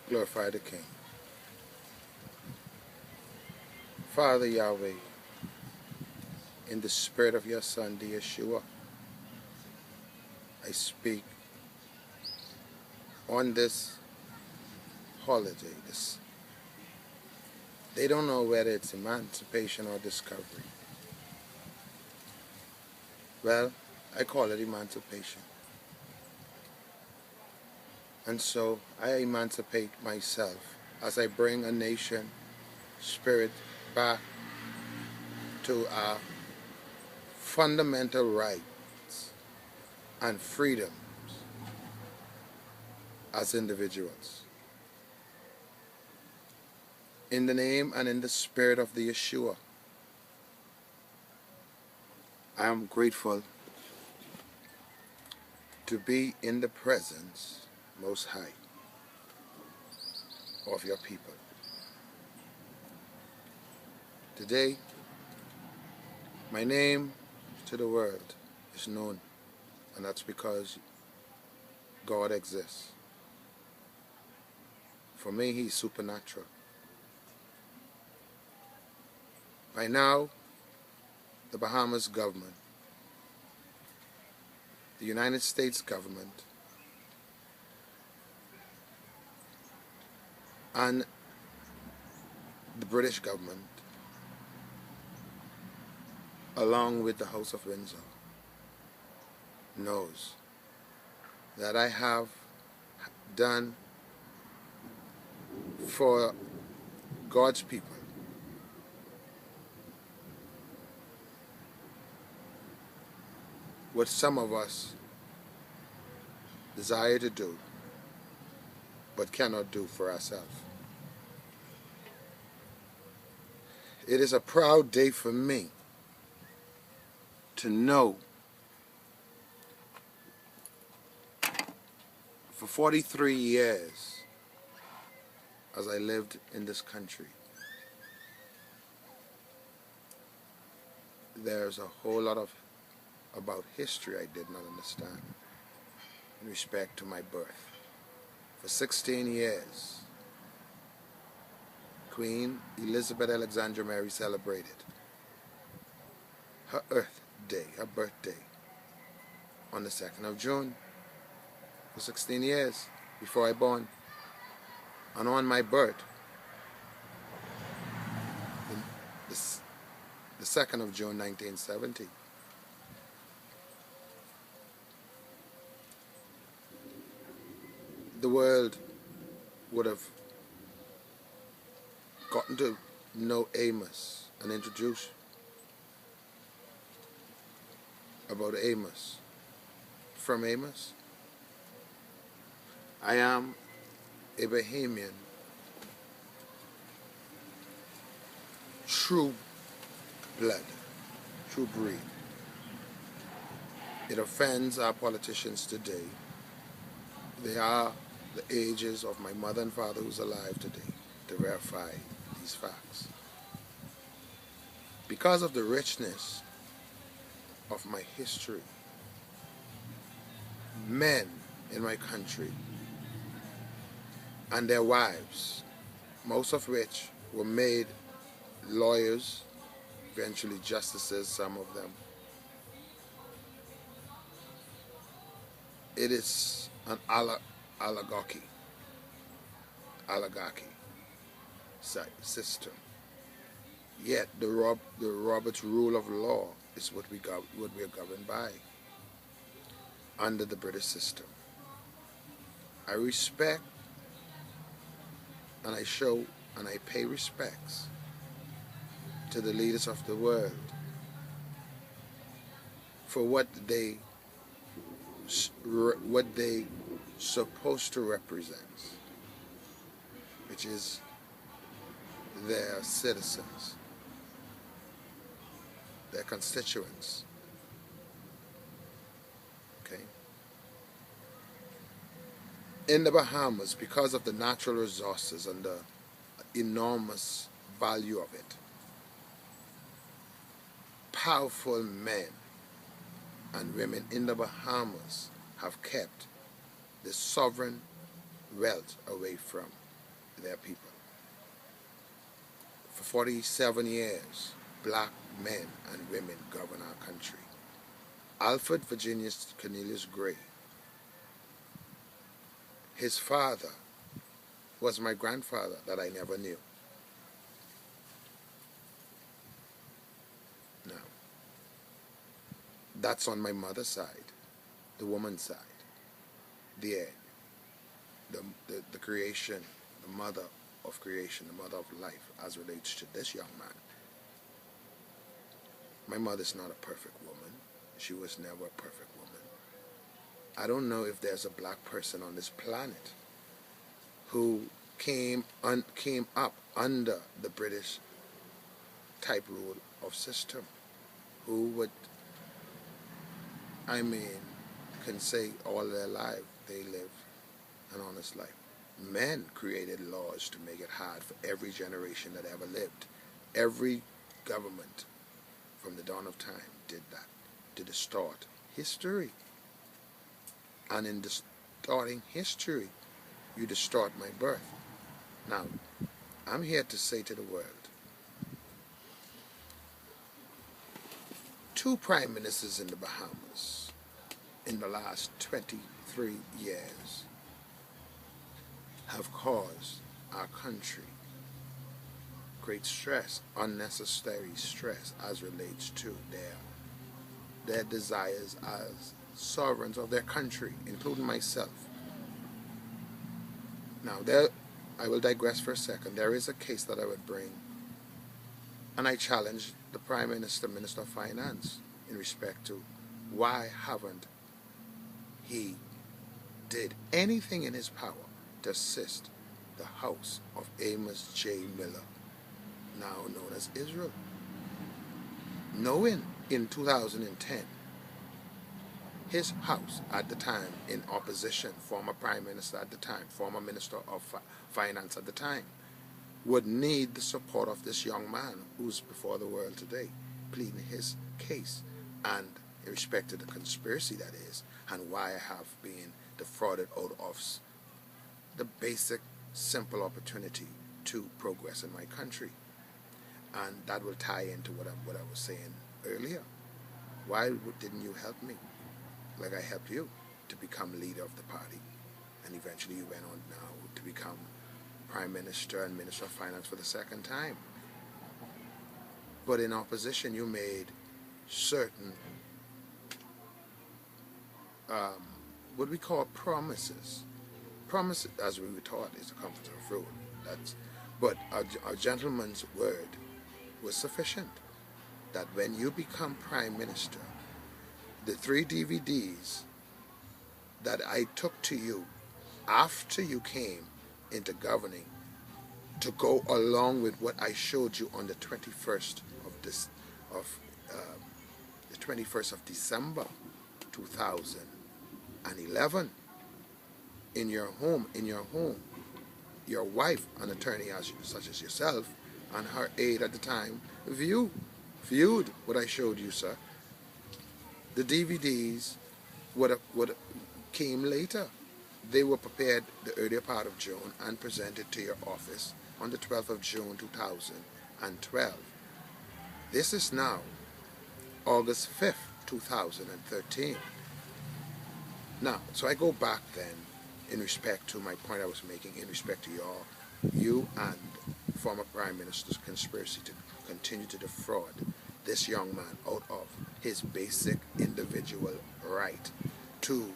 Glorify the King. Father Yahweh, in the spirit of your Son, the Yeshua, I speak on this holiday. They don't know whether it's emancipation or discovery. Well, I call it emancipation. And so I emancipate myself as I bring a nation spirit back to our fundamental rights and freedoms as individuals. In the name and in the spirit of the Yeshua, I am grateful to be in the presence, Most High, of your people. Today, my name to the world is known, and that's because God exists. For me, He's supernatural. By now, the Bahamas government, the United States government, and the British government, along with the House of Windsor, knows that I have done for God's people what some of us desire to do but cannot do for ourselves. It is a proud day for me to know for 43 years as I lived in this country, there's a whole lot about history I did not understand in respect to my birth. For 16 years, Queen Elizabeth Alexandra Mary celebrated her her birthday, on the 2nd of June, for 16 years before I born. And on my birth, the 2nd of June 1970, the world would have gotten to know Amos and introduce about Amos. From Amos, I am a Bahamian, true blood, true breed. It offends our politicians today. They are the ages of my mother and father who's alive today to verify these facts. Because of the richness of my history, men in my country and their wives, most of which were made lawyers, eventually justices, some of them. It is an oligarchy system. Yet the Robert's rule of law is what we are governed by under the British system. I respect and I show and I pay respects to the leaders of the world for what they supposed to represent, which is their citizens, their constituents. Okay? In the Bahamas, because of the natural resources and the enormous value of it, powerful men and women in the Bahamas have kept the sovereign wealth away from their people. For 47 years, black men and women govern our country. Alfred Virginius Cornelius Gray, his father was my grandfather that I never knew. Now, that's on my mother's side, the woman's side, the egg, the creation, the mother of creation, the mother of life as relates to this young man. My mother's not a perfect woman. She was never a perfect woman. I don't know if there's a black person on this planet who came up under the British type rule of system, who would, can say all their life they lived an honest life. Men created laws to make it hard for every generation that ever lived. Every government from the dawn of time did that to distort history. And in distorting history, you distort my birth. Now, I'm here to say to the world, 2 prime ministers in the Bahamas in the last 23 years have caused our country great stress, unnecessary stress as relates to their desires as sovereigns of their country, including myself. Now, I will digress for a second. There is a case that I would bring, and I challenge the Prime Minister, Minister of Finance, in respect to why haven't he did anything in his power to assist the house of Amos J. Miller, now known as Israel, knowing in 2010 his house at the time in opposition, former Prime Minister at the time, former Minister of Finance at the time, would need the support of this young man who's before the world today, pleading his case, and in respect to the conspiracy that is, and why I have been defrauded out of the basic, simple opportunity to progress in my country. And that will tie into what I was saying earlier. Why didn't you help me like I helped you to become leader of the party? And eventually you went on now to become Prime Minister and Minister of Finance for the second time. But in opposition, you made certain what we call promises. Promises, as we were taught, is the comfort of fruit. But a gentleman's word was sufficient. That when you become Prime Minister, the 3 DVDs that I took to you after you came into governing, to go along with what I showed you on the 21st of December 2011 in your home, your wife, an attorney such as yourself, and her aide at the time viewed what I showed you, sir. The DVDs came later. They were prepared the earlier part of June and presented to your office on the 12th of June 2012. This is now August 5th, 2013. Now, so I go back then in respect to my point I was making, in respect to you and former Prime Minister's conspiracy to continue to defraud this young man out of his basic individual right to,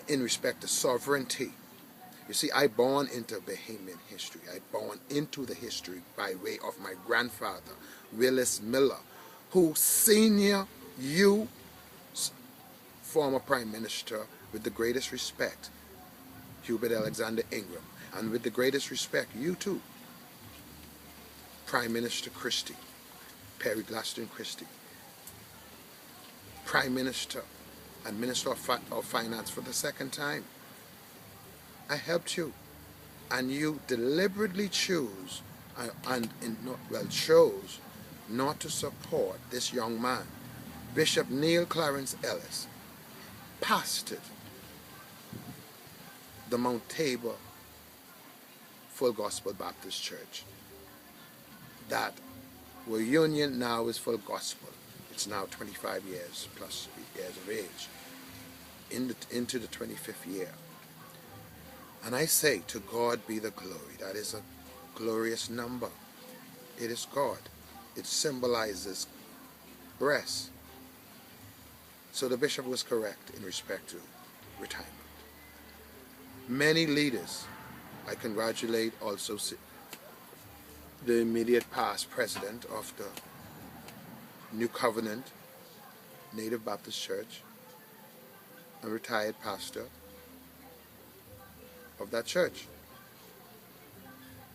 in respect to sovereignty. You see, I born into Bahamian history. I born into the history by way of my grandfather, Willis Miller, who senior you, former Prime Minister, with the greatest respect, Hubert Alexander Ingram, and with the greatest respect, you too, Prime Minister Christie, Perry Glaston Christie, Prime Minister and Minister of Finance for the second time. I helped you, and you deliberately chose chose not to support this young man, Bishop Neil Clarence Ellis, pastored the Mount Tabor Full Gospel Baptist Church. That our union now is Full Gospel. It's now 25 years plus years of age, into the 25th year. And I say, to God be the glory. That is a glorious number. It is God. It symbolizes breast. So the bishop was correct in respect to retirement. Many leaders, I congratulate also the immediate past president of the New Covenant Native Baptist Church, a retired pastor of that church.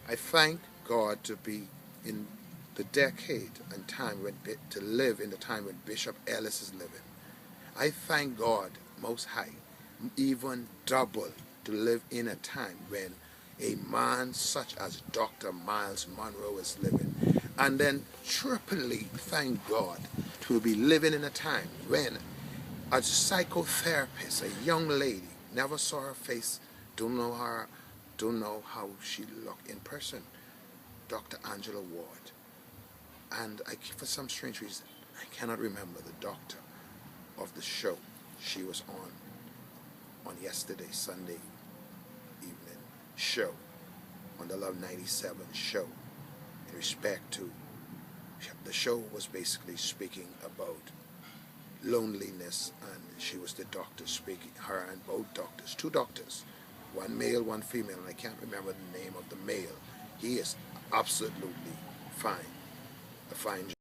I thank God to be in the decade and time when to live in the time when Bishop Ellis is living. I thank God Most High, even double, to live in a time when a man such as Dr. Miles Monroe is living. And then triply thank God to be living in a time when a psychotherapist, a young lady, never saw her face, don't know how she looked in person, Dr. Angela Ward. And for some strange reason, I cannot remember the doctor of the show she was on yesterday, Sunday evening show, on the Love 97 show, in respect to, the show was basically speaking about loneliness, and she was the doctor speaking, her and both doctors, two doctors, one male, one female, and I can't remember the name of the male. He is absolutely fine, a fine